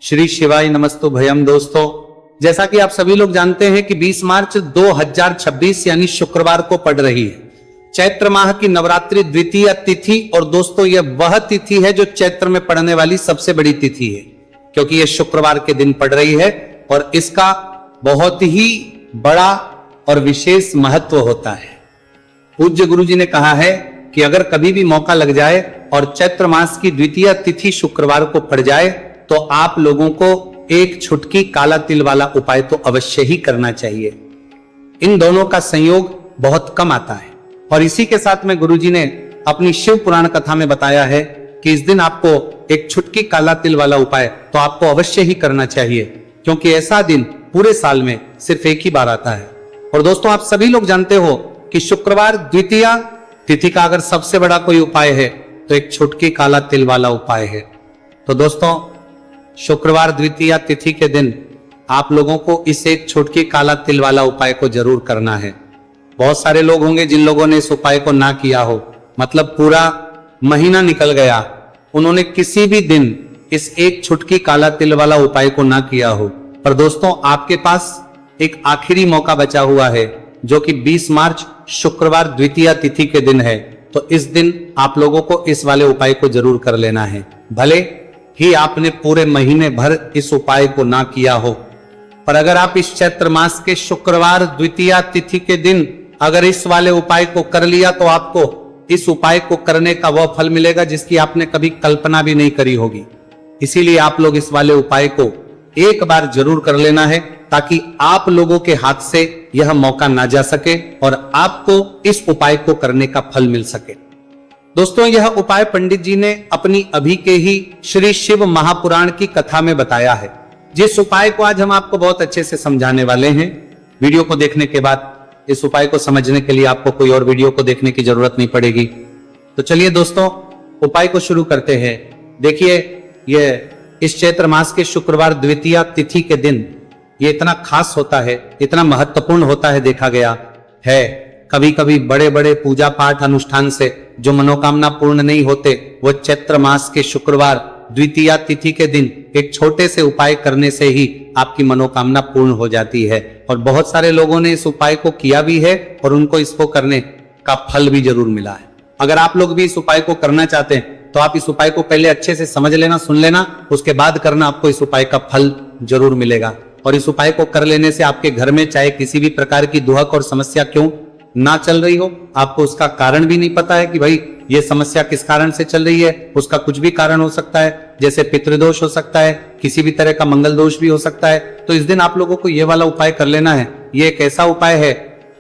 श्री शिवाय नमस्तु भयम। दोस्तों, जैसा कि आप सभी लोग जानते हैं कि 20 मार्च 2026 यानी शुक्रवार को पड़ रही है चैत्र माह की नवरात्रि द्वितीय तिथि। और दोस्तों, यह वह तिथि है जो चैत्र में पड़ने वाली सबसे बड़ी तिथि है, क्योंकि यह शुक्रवार के दिन पड़ रही है और इसका बहुत ही बड़ा और विशेष महत्व होता है। पूज्य गुरु जी ने कहा है कि अगर कभी भी मौका लग जाए और चैत्र मास की द्वितीय तिथि शुक्रवार को पड़ जाए तो आप लोगों को एक छुटकी काला तिल वाला उपाय तो अवश्य ही करना चाहिए। इन दोनों का संयोग बहुत कम आता है और इसी के साथ में गुरुजी ने अपनी शिव पुराण कथा में बताया है कि इस दिन आपको एक छुटकी काला तिल वाला उपाय तो आपको अवश्य ही करना चाहिए, क्योंकि ऐसा दिन पूरे साल में सिर्फ एक ही बार आता है। और दोस्तों, आप सभी लोग जानते हो कि शुक्रवार द्वितीय तिथि का अगर सबसे बड़ा कोई उपाय है तो एक छुटकी काला तिल वाला उपाय है। तो दोस्तों, शुक्रवार द्वितीय तिथि के दिन आप लोगों को इस एक छुटकी काला तिल वाला उपाय को जरूर करना है। बहुत सारे लोग होंगे जिन लोगों ने इस उपाय को ना किया हो, मतलब पूरा महीना निकल गया, उन्होंने किसी भी दिन इस एक छुटकी काला तिल वाला उपाय को ना किया हो। पर दोस्तों, आपके पास एक आखिरी मौका बचा हुआ है जो कि 20 मार्च शुक्रवार द्वितीय तिथि के दिन है। तो इस दिन आप लोगों को इस वाले उपाय को जरूर कर लेना है, भले ही आपने पूरे महीने भर इस उपाय को ना किया हो। पर अगर आप इस चैत्र मास के शुक्रवार द्वितीय तिथि के दिन अगर इस वाले उपाय को कर लिया तो आपको इस उपाय को करने का वह फल मिलेगा जिसकी आपने कभी कल्पना भी नहीं करी होगी। इसीलिए आप लोग इस वाले उपाय को एक बार जरूर कर लेना है, ताकि आप लोगों के हाथ से यह मौका ना जा सके और आपको इस उपाय को करने का फल मिल सके। दोस्तों, यह उपाय पंडित जी ने अपनी अभी के ही श्री शिव महापुराण की कथा में बताया है, जिस उपाय को आज हम आपको बहुत अच्छे से समझाने वाले हैं। वीडियो को देखने के बाद इस उपाय को समझने के लिए आपको कोई और वीडियो को देखने की जरूरत नहीं पड़ेगी। तो चलिए दोस्तों, उपाय को शुरू करते हैं। देखिए, यह इस चैत्र मास के शुक्रवार द्वितीय तिथि के दिन ये इतना खास होता है, इतना महत्वपूर्ण होता है, देखा गया है कभी कभी बड़े बड़े पूजा पाठ अनुष्ठान से जो मनोकामना पूर्ण नहीं होते, वो चैत्र मास के शुक्रवार द्वितीय तिथि के दिन एक छोटे से उपाय करने से ही आपकी मनोकामना पूर्ण हो जाती है। और बहुत सारे लोगों ने इस उपाय को किया भी है और उनको इसको करने का फल भी जरूर मिला है। अगर आप लोग भी इस उपाय को करना चाहते हैं तो आप इस उपाय को पहले अच्छे से समझ लेना, सुन लेना, उसके बाद करना, आपको इस उपाय का फल जरूर मिलेगा। और इस उपाय को कर लेने से आपके घर में चाहे किसी भी प्रकार की दुहक और समस्या क्यों ना चल रही हो, आपको उसका कारण भी नहीं पता है कि भाई ये समस्या किस कारण से चल रही है, उसका कुछ भी कारण हो सकता है, जैसे पितृदोष हो सकता है, किसी भी तरह का मंगल दोष भी हो सकता है। तो इस दिन आप लोगों को ये वाला उपाय कर लेना है। ये एक ऐसा उपाय है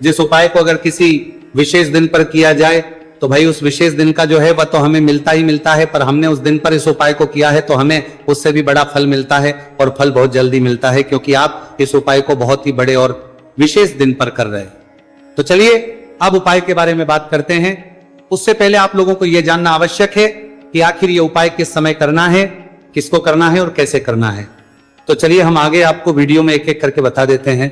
जिस उपाय को अगर किसी विशेष दिन पर किया जाए तो भाई उस विशेष दिन का जो है वह तो हमें मिलता ही मिलता है, पर हमने उस दिन पर इस उपाय को किया है तो हमें उससे भी बड़ा फल मिलता है और फल बहुत जल्दी मिलता है, क्योंकि आप इस उपाय को बहुत ही बड़े और विशेष दिन पर कर रहे हैं। तो चलिए अब उपाय के बारे में बात करते हैं। उससे पहले आप लोगों को यह जानना आवश्यक है कि आखिर ये उपाय किस समय करना है, किसको करना है और कैसे करना है। तो चलिए हम आगे आपको वीडियो में एक एक करके बता देते हैं।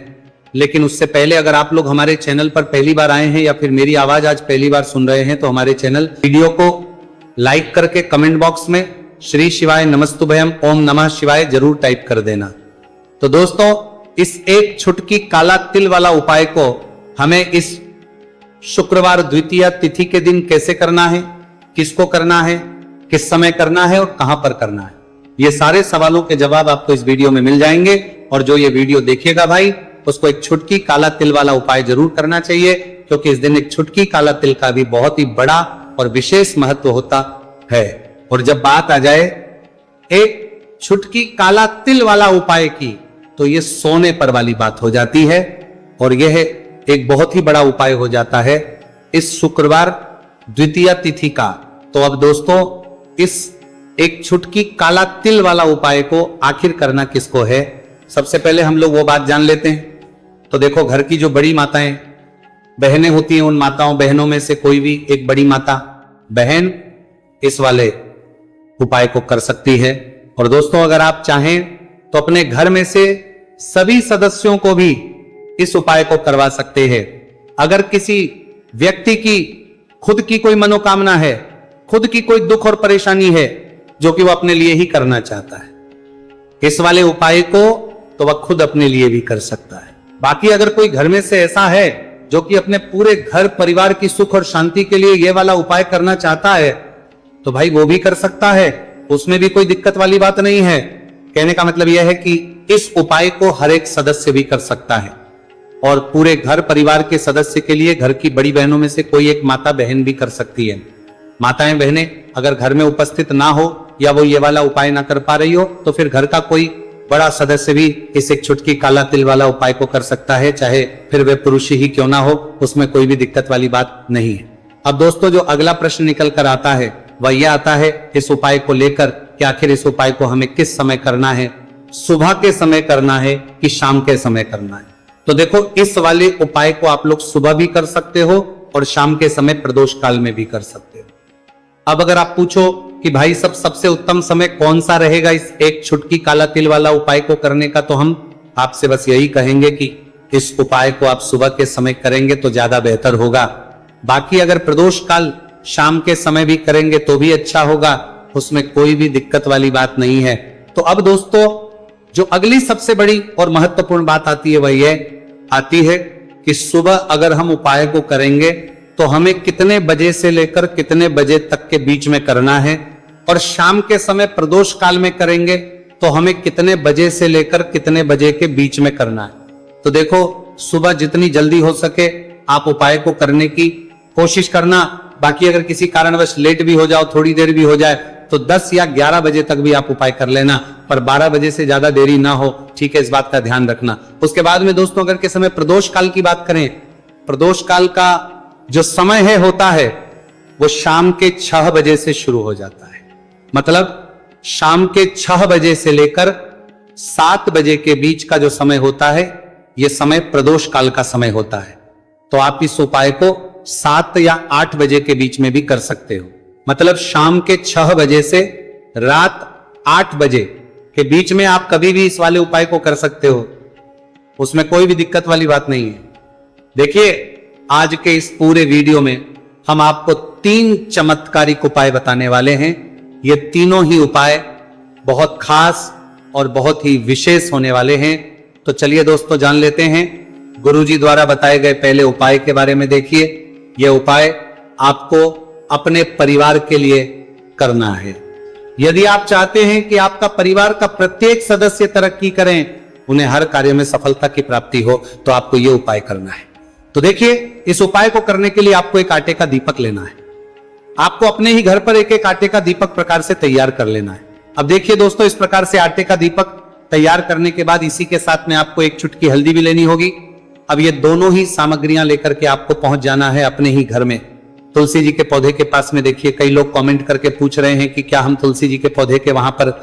लेकिन उससे पहले अगर आप लोग हमारे चैनल पर पहली बार आए हैं या फिर मेरी आवाज आज पहली बार सुन रहे हैं तो हमारे चैनल वीडियो को लाइक करके कमेंट बॉक्स में श्री शिवाय नमस्तुभयम ओम नमः शिवाय जरूर टाइप कर देना। तो दोस्तों, इस एक छुटकी काला तिल वाला उपाय को हमें इस शुक्रवार द्वितीय तिथि के दिन कैसे करना है, किसको करना है, किस समय करना है और कहां पर करना है, ये सारे सवालों के जवाब आपको इस वीडियो में मिल जाएंगे। और जो ये वीडियो देखेगा भाई, उसको एक छुटकी काला तिल वाला उपाय जरूर करना चाहिए, क्योंकि इस दिन एक छुटकी काला तिल का भी बहुत ही बड़ा और विशेष महत्व होता है। और जब बात आ जाए एक छुटकी काला तिल वाला उपाय की, तो ये सोने पर वाली बात हो जाती है और यह एक बहुत ही बड़ा उपाय हो जाता है इस शुक्रवार द्वितीय तिथि का। तो अब दोस्तों, इस एक छुटकी काला तिल वाला उपाय को आखिर करना किसको है, सबसे पहले हम लोग वो बात जान लेते हैं। तो देखो, घर की जो बड़ी माताएं बहनें होती हैं, उन माताओं बहनों में से कोई भी एक बड़ी माता बहन इस वाले उपाय को कर सकती है। और दोस्तों, अगर आप चाहें तो अपने घर में से सभी सदस्यों को भी इस उपाय को करवा सकते हैं। अगर किसी व्यक्ति की खुद की कोई मनोकामना है, खुद की कोई दुख और परेशानी है जो कि वो अपने लिए ही करना चाहता है, इस वाले उपाय को तो वह खुद अपने लिए भी कर सकता है। बाकी अगर कोई घर में से ऐसा है जो कि अपने पूरे घर परिवार की सुख और शांति के लिए ये वाला उपाय करना चाहता है, तो भाई वो भी कर सकता है, उसमें भी कोई दिक्कत वाली बात नहीं है। कहने का मतलब यह है कि इस उपाय को हर एक सदस्य भी कर सकता है और पूरे घर परिवार के सदस्य के लिए घर की बड़ी बहनों में से कोई एक माता बहन भी कर सकती है। माताएं बहनें अगर घर में उपस्थित ना हो या वो ये वाला उपाय ना कर पा रही हो, तो फिर घर का कोई बड़ा सदस्य भी इस एक चुटकी काला तिल वाला उपाय को कर सकता है, चाहे फिर वे पुरुष ही क्यों ना हो, उसमें कोई भी दिक्कत वाली बात नहीं है। अब दोस्तों जो अगला प्रश्न निकल कर आता है वह यह आता है इस उपाय को लेकर कि आखिर इस उपाय को हमें किस समय करना है, सुबह के समय करना है कि शाम के समय करना है। तो देखो, इस वाले उपाय को आप लोग सुबह भी कर सकते हो और शाम के समय प्रदोष काल में भी कर सकते हो। अब अगर आप पूछो कि भाई सबसे उत्तम समय कौन सा रहेगा इस एक चुटकी काला तिल वाला उपाय को करने का, तो हम आपसे बस यही कहेंगे कि इस उपाय को आप सुबह के समय करेंगे तो ज्यादा बेहतर होगा। बाकी अगर प्रदोष काल शाम के समय भी करेंगे तो भी अच्छा होगा, उसमें कोई भी दिक्कत वाली बात नहीं है। तो अब दोस्तों जो अगली सबसे बड़ी और महत्वपूर्ण बात आती है वह यह आती है कि सुबह अगर हम उपाय को करेंगे तो हमें कितने बजे से लेकर कितने बजे तक के बीच में करना है, और शाम के समय प्रदोष काल में करेंगे तो हमें कितने बजे से लेकर कितने बजे के बीच में करना है। तो देखो, सुबह जितनी जल्दी हो सके आप उपाय को करने की कोशिश करना। बाकी अगर किसी कारणवश लेट भी हो जाओ, थोड़ी देर भी हो जाए, तो 10 या 11 बजे तक भी आप उपाय कर लेना, पर 12 बजे से ज्यादा देरी ना हो, ठीक है, इस बात का ध्यान रखना। उसके बाद में दोस्तों अगर के समय प्रदोष काल की बात करें, प्रदोष काल का जो समय है होता है वो शाम के 6 बजे से शुरू हो जाता है। मतलब शाम के 6 बजे से लेकर 7 बजे के बीच का जो समय होता है, यह समय प्रदोष काल का समय होता है। तो आप इस उपाय को 7 या 8 बजे के बीच में भी कर सकते हो। मतलब शाम के 6 बजे से रात 8 बजे के बीच में आप कभी भी इस वाले उपाय को कर सकते हो, उसमें कोई भी दिक्कत वाली बात नहीं है। देखिए, आज के इस पूरे वीडियो में हम आपको 3 चमत्कारिक उपाय बताने वाले हैं। ये तीनों ही उपाय बहुत खास और बहुत ही विशेष होने वाले हैं। तो चलिए दोस्तों जान लेते हैं गुरुजी द्वारा बताए गए पहले उपाय के बारे में। देखिए, यह उपाय आपको अपने परिवार के लिए करना है। यदि आप चाहते हैं कि आपका परिवार का प्रत्येक सदस्य तरक्की करें, उन्हें हर कार्य में सफलता की प्राप्ति हो, तो आपको यह उपाय करना है। तो देखिए, इस उपाय को करने के लिए आपको एक आटे का दीपक लेना है। आपको अपने ही घर पर एक एक आटे का दीपक प्रकार से तैयार कर लेना है। अब देखिए दोस्तों, इस प्रकार से आटे का दीपक तैयार करने के बाद इसी के साथ में आपको एक चुटकी हल्दी भी लेनी होगी। अब ये दोनों ही सामग्रियां लेकर के आपको पहुंच जाना है अपने ही घर में, तुलसी जी के पौधे के पास में। देखिए, कई लोग कमेंट करके पूछ रहे हैं कि क्या हम तुलसी जी के पौधे के वहां पर,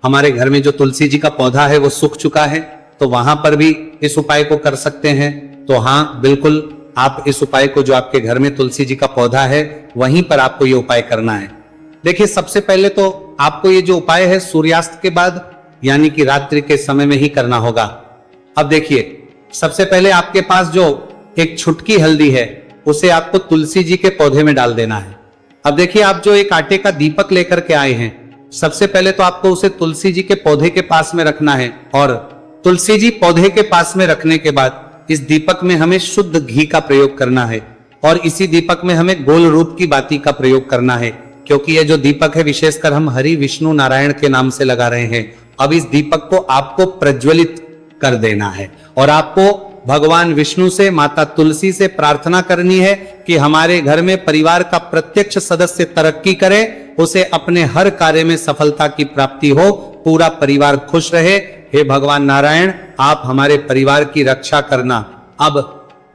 हमारे घर में जो तुलसी जी का पौधा है वो सूख चुका है, तो वहां पर भी इस उपाय को कर सकते हैं। तो हाँ, बिल्कुल आप इस उपाय को, जो आपके घर में तुलसी जी का पौधा है वहीं पर आपको ये उपाय करना है। देखिए, सबसे पहले तो आपको ये जो उपाय है सूर्यास्त के बाद यानी कि रात्रि के समय में ही करना होगा। अब देखिए, सबसे पहले आपके पास जो एक छुटकी हल्दी है उसे आपको तुलसी जी के पौधे में डाल देना है। अब देखिए, आप जो एक आटे का दीपक लेकर के आए हैं, सबसे पहले तो आपको उसे तुलसी जी के पौधे के पास में रखना है, और तुलसी जी पौधे के पास में रखने के बाद इस दीपक में हमें शुद्ध घी का प्रयोग करना है, और इसी दीपक में हमें गोल रूप की बाती का प्रयोग करना है, क्योंकि यह जो दीपक है विशेषकर हम हरि विष्णु नारायण के नाम से लगा रहे हैं। अब इस दीपक को आपको प्रज्वलित कर देना है, और आपको भगवान विष्णु से, माता तुलसी से प्रार्थना करनी है कि हमारे घर में परिवार का प्रत्येक सदस्य तरक्की करे, उसे अपने हर कार्य में सफलता की प्राप्ति हो, पूरा परिवार खुश रहे। हे भगवान नारायण, आप हमारे परिवार की रक्षा करना। अब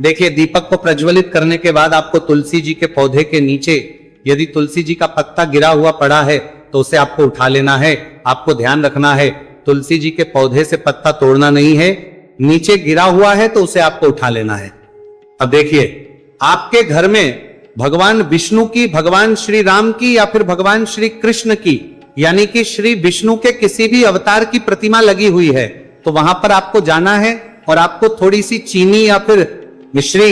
देखिए, दीपक को प्रज्वलित करने के बाद आपको तुलसी जी के पौधे के नीचे यदि तुलसी जी का पत्ता गिरा हुआ पड़ा है तो उसे आपको उठा लेना है। आपको ध्यान रखना है, तुलसी जी के पौधे से पत्ता तोड़ना नहीं है, नीचे गिरा हुआ है तो उसे आपको उठा लेना है। अब देखिए, आपके घर में भगवान विष्णु की, भगवान श्री राम की या फिर भगवान श्री कृष्ण की यानी कि श्री विष्णु के किसी भी अवतार की प्रतिमा लगी हुई है, तो वहां पर आपको जाना है और आपको थोड़ी सी चीनी या फिर मिश्री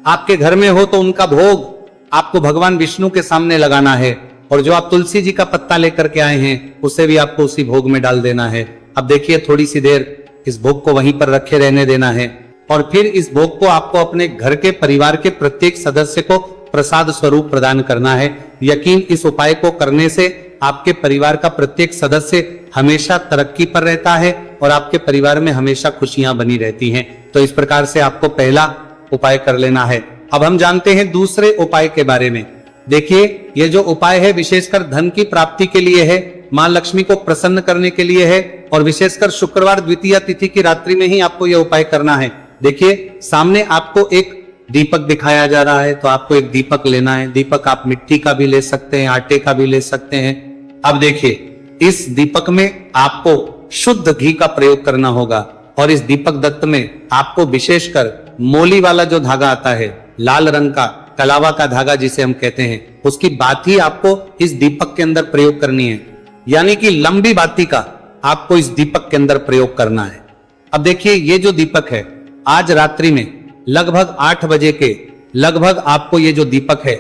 आपके घर में हो तो उनका भोग आपको भगवान विष्णु के सामने लगाना है, और जो आप तुलसी जी का पत्ता लेकर के आए हैं उसे भी आपको उसी भोग में डाल देना है। अब देखिए थोड़ी सी देर इस भोग को वहीं पर रखे रहने देना है और फिर इस भोग को आपको अपने घर के परिवार के प्रत्येक सदस्य को प्रसाद स्वरूप प्रदान करना है। यकीन इस उपाय को करने से आपके परिवार का प्रत्येक सदस्य हमेशा तरक्की पर रहता है और आपके परिवार में हमेशा खुशियां बनी रहती हैं। तो इस प्रकार से आपको पहला उपाय कर लेना है। अब हम जानते हैं दूसरे उपाय के बारे में। देखिए ये जो उपाय है विशेषकर धन की प्राप्ति के लिए है, मां लक्ष्मी को प्रसन्न करने के लिए है और विशेषकर शुक्रवार द्वितीया तिथि की रात्रि में ही आपको यह उपाय करना है। देखिए सामने आपको एक दीपक दिखाया जा रहा है, तो आपको एक दीपक लेना है। दीपक आप मिट्टी का भी ले सकते हैं, आटे का भी ले सकते हैं। अब देखिए इस दीपक में आपको शुद्ध घी का प्रयोग करना होगा और इस दीपक दत्त में आपको विशेषकर मोली वाला जो धागा आता है, लाल रंग का कलावा का धागा जिसे हम कहते हैं, उसकी बाती आपको इस दीपक के अंदर प्रयोग करनी है। यानी कि लंबी बाती का आपको इस दीपक के अंदर प्रयोग करना है। अब देखिए ये जो दीपक है आज रात्रि में लगभग 8 बजे के लगभग आपको ये जो दीपक है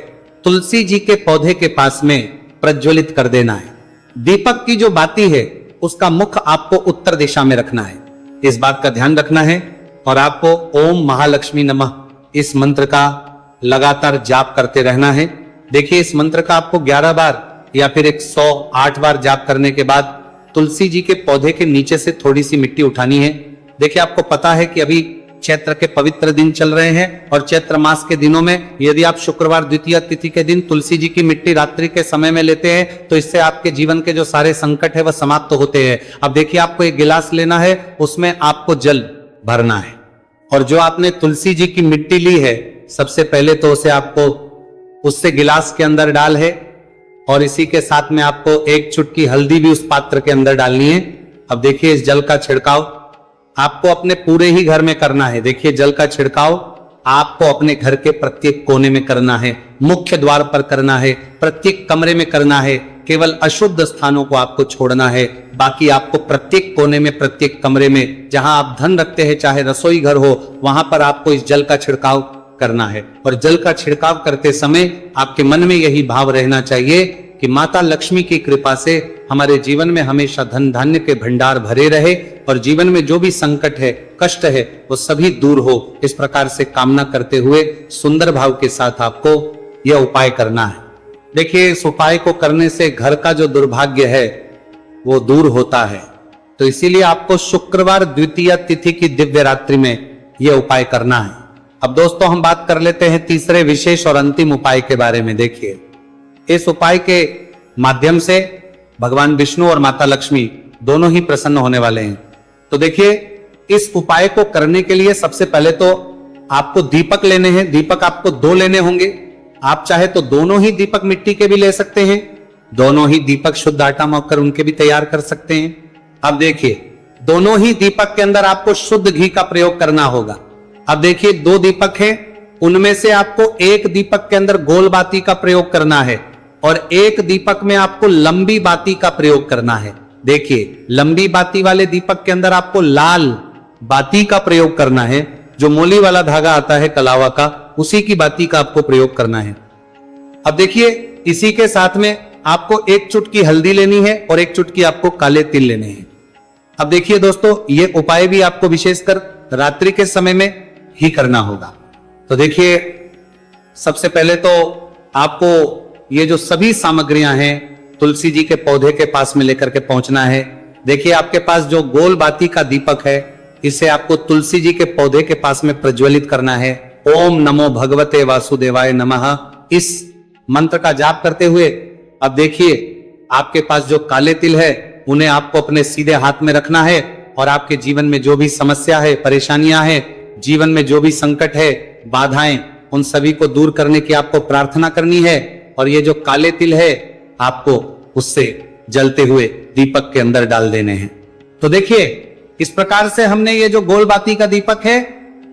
तुलसी जी के पौधे के पास में प्रज्वलित कर देना है। दीपक की जो बाती है उसका मुख आपको उत्तर दिशा में रखना है, इस बात का ध्यान रखना है। और आपको ओम महालक्ष्मी नमः इस मंत्र का लगातार जाप करते रहना है। देखिए इस मंत्र का आपको 11 बार या फिर 108 बार जाप करने के बाद तुलसी जी के पौधे के नीचे से थोड़ी सी मिट्टी उठानी है। देखिए आपको पता है कि अभी चैत्र के पवित्र दिन चल रहे हैं और चैत्र मास के दिनों में यदि आप शुक्रवार द्वितीया तिथि के दिन तुलसी जी की मिट्टी रात्रि के समय में लेते हैं तो इससे आपके जीवन के जो सारे संकट है वह समाप्त होते हैं। अब देखिए आपको एक गिलास लेना है, उसमें आपको जल भरना है और जो आपने तुलसी जी की मिट्टी ली है सबसे पहले तो उसे आपको उससे गिलास के अंदर डाल है और इसी के साथ में आपको एक चुटकी हल्दी भी उस पात्र के अंदर डालनी है। अब देखिए इस जल का छिड़काव आपको अपने पूरे ही घर में करना है। देखिए जल का छिड़काव आपको अपने घर के प्रत्येक कोने में करना है, मुख्य द्वार पर करना है, प्रत्येक कमरे में करना है। केवल अशुद्ध स्थानों को आपको छोड़ना है, बाकी आपको प्रत्येक कोने में प्रत्येक कमरे में जहां आप धन रखते हैं, चाहे रसोई घर हो, वहां पर आपको इस जल का छिड़काव करना है। और जल का छिड़काव करते समय आपके मन में यही भाव रहना चाहिए कि माता लक्ष्मी की कृपा से हमारे जीवन में हमेशा धन धान्य के भंडार भरे रहे और जीवन में जो भी संकट है, कष्ट है, वो सभी दूर हो। इस प्रकार से कामना करते हुए सुंदर भाव के साथ आपको यह उपाय करना है। देखिए इस उपाय को करने से घर का जो दुर्भाग्य है वो दूर होता है। तो इसीलिए आपको शुक्रवार द्वितीया तिथि की दिव्य रात्रि में यह उपाय करना है। अब दोस्तों हम बात कर लेते हैं तीसरे विशेष और अंतिम उपाय के बारे में। देखिए इस उपाय के माध्यम से भगवान विष्णु और माता लक्ष्मी दोनों ही प्रसन्न होने वाले हैं। तो देखिए इस उपाय को करने के लिए सबसे पहले तो आपको दीपक लेने हैं। दीपक आपको 2 लेने होंगे। आप चाहे तो दोनों ही दीपक मिट्टी के भी ले सकते हैं, दोनों ही दीपक शुद्ध आटा मौकर उनके भी तैयार कर सकते हैं। अब देखिए दोनों ही दीपक के अंदर आपको शुद्ध घी का प्रयोग करना होगा। अब देखिए 2 दीपक हैं, उनमें से आपको एक दीपक के अंदर गोल बाती का प्रयोग करना है और एक दीपक में आपको लंबी बाती का प्रयोग करना है। देखिए लंबी बाती वाले दीपक के अंदर आपको लाल बाती का प्रयोग करना है, जो मोली वाला धागा आता है कलावा का, उसी की बाती का आपको प्रयोग करना है। अब देखिए इसी के साथ में आपको एक चुटकी हल्दी लेनी है और एक चुटकी आपको काले तिल लेने हैं। अब देखिए दोस्तों ये उपाय भी आपको विशेषकर रात्रि के समय में ही करना होगा। तो देखिए सबसे पहले तो आपको ये जो सभी सामग्रियां हैं तुलसी जी के पौधे के पास में लेकर के पहुंचना है। देखिए आपके पास जो गोल बाती का दीपक है इसे आपको तुलसी जी के पौधे के पास में प्रज्वलित करना है। ओम नमो भगवते वासुदेवाय नमः इस मंत्र का जाप करते हुए अब देखिए आपके पास जो काले तिल है उन्हें आपको अपने सीधे हाथ में रखना है और आपके जीवन में जो भी समस्या है, परेशानियां हैं, जीवन में जो भी संकट है, बाधाएं, उन सभी को दूर करने की आपको प्रार्थना करनी है। और ये जो काले तिल है आपको उससे जलते हुए दीपक के अंदर डाल देने हैं। तो देखिए इस प्रकार से हमने ये जो गोल बाती का दीपक है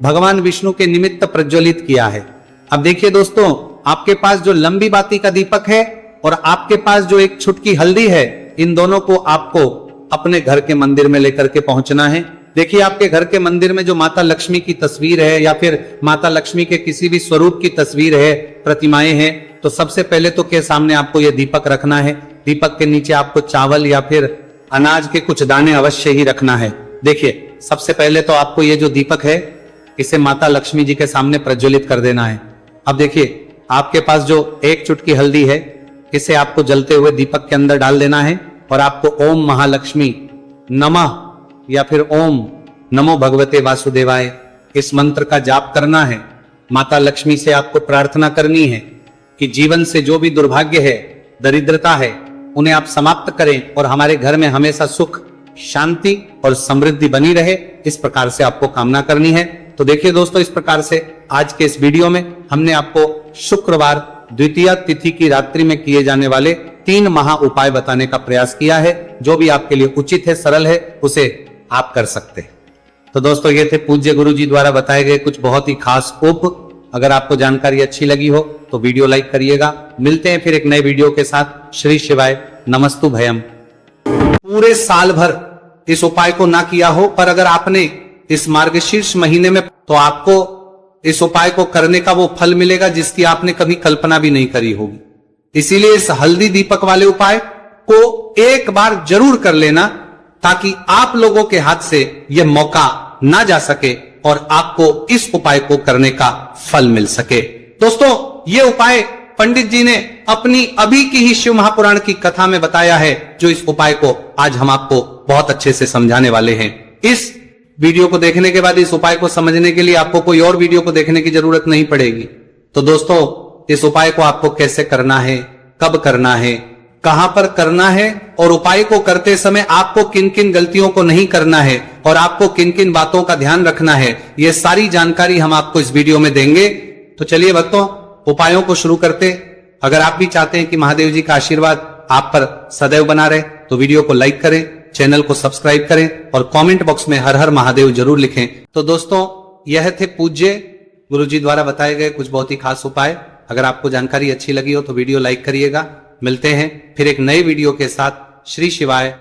भगवान विष्णु के निमित्त प्रज्वलित किया है। अब देखिए दोस्तों आपके पास जो लंबी बाती का दीपक है और आपके पास जो एक छुटकी हल्दी है, इन दोनों को आपको अपने घर के मंदिर में लेकर के पहुंचना है। देखिए आपके घर के मंदिर में जो माता लक्ष्मी की तस्वीर है या फिर माता लक्ष्मी के किसी भी स्वरूप की तस्वीर है, प्रतिमाएं हैं, तो सबसे पहले तो के सामने आपको यह दीपक रखना है। दीपक के नीचे आपको चावल या फिर अनाज के कुछ दाने अवश्य ही रखना है। देखिए, सबसे पहले तो आपको ये जो दीपक है इसे माता लक्ष्मी जी के सामने प्रज्वलित कर देना है। अब देखिए, आपके पास जो 1 चुटकी हल्दी है इसे आपको जलते हुए दीपक के अंदर डाल देना है और आपको ओम महालक्ष्मी नमः या फिर ओम नमो भगवते वासुदेवाय इस मंत्र का जाप करना है। माता लक्ष्मी से आपको प्रार्थना करनी है कि जीवन से जो भी दुर्भाग्य है, दरिद्रता है, उन्हें आप समाप्त करें और हमारे घर में हमेशा सुख, शांति और समृद्धि बनी रहे। इस प्रकार से आपको कामना करनी है। तो देखिए दोस्तों, इस प्रकार से आज के इस वीडियो में हमने आपको शुक्रवार द्वितीया तिथि की रात्रि में किए जाने वाले 3 महा उपाय बताने का प्रयास किया है। जो भी आपके लिए उचित है, सरल है, उसे आप कर सकते हैं। तो दोस्तों, ये थे पूज्य गुरु जी द्वारा बताए गए कुछ बहुत ही खास उप। अगर आपको जानकारी अच्छी लगी हो तो वीडियो लाइक करिएगा। मिलते हैं फिर एक नए वीडियो के साथ। श्री शिवाय नमस्तु भयम। पूरे साल भर इस उपाय को ना किया हो, पर अगर आपने इस मार्गशीर्ष महीने में, तो आपको इस उपाय को करने का वो फल मिलेगा जिसकी आपने कभी कल्पना भी नहीं करी होगी। इसीलिए इस हल्दी दीपक वाले उपाय को एक बार जरूर कर लेना, ताकि आप लोगों के हाथ से यह मौका ना जा सके और आपको इस उपाय को करने का फल मिल सके। दोस्तों, ये उपाय पंडित जी ने अपनी अभी की ही शिव महापुराण की कथा में बताया है, जो इस उपाय को आज हम आपको बहुत अच्छे से समझाने वाले हैं। इस वीडियो को देखने के बाद इस उपाय को समझने के लिए आपको कोई और वीडियो को देखने की जरूरत नहीं पड़ेगी। तो दोस्तों, इस उपाय को आपको कैसे करना है, कब करना है, कहां पर करना है और उपाय को करते समय आपको किन किन गलतियों को नहीं करना है और आपको किन किन बातों का ध्यान रखना है, यह सारी जानकारी हम आपको इस वीडियो में देंगे। तो चलिए भक्तों, उपायों को शुरू करते। अगर आप भी चाहते हैं कि महादेव जी का आशीर्वाद आप पर सदैव बना रहे, तो वीडियो को लाइक करें, चैनल को सब्सक्राइब करें और कमेंट बॉक्स में हर हर महादेव जरूर लिखें। तो दोस्तों, यह थे पूज्य गुरु जी द्वारा बताए गए कुछ बहुत ही खास उपाय। अगर आपको जानकारी अच्छी लगी हो तो वीडियो लाइक करिएगा। मिलते हैं फिर एक नए वीडियो के साथ। श्री शिवाय।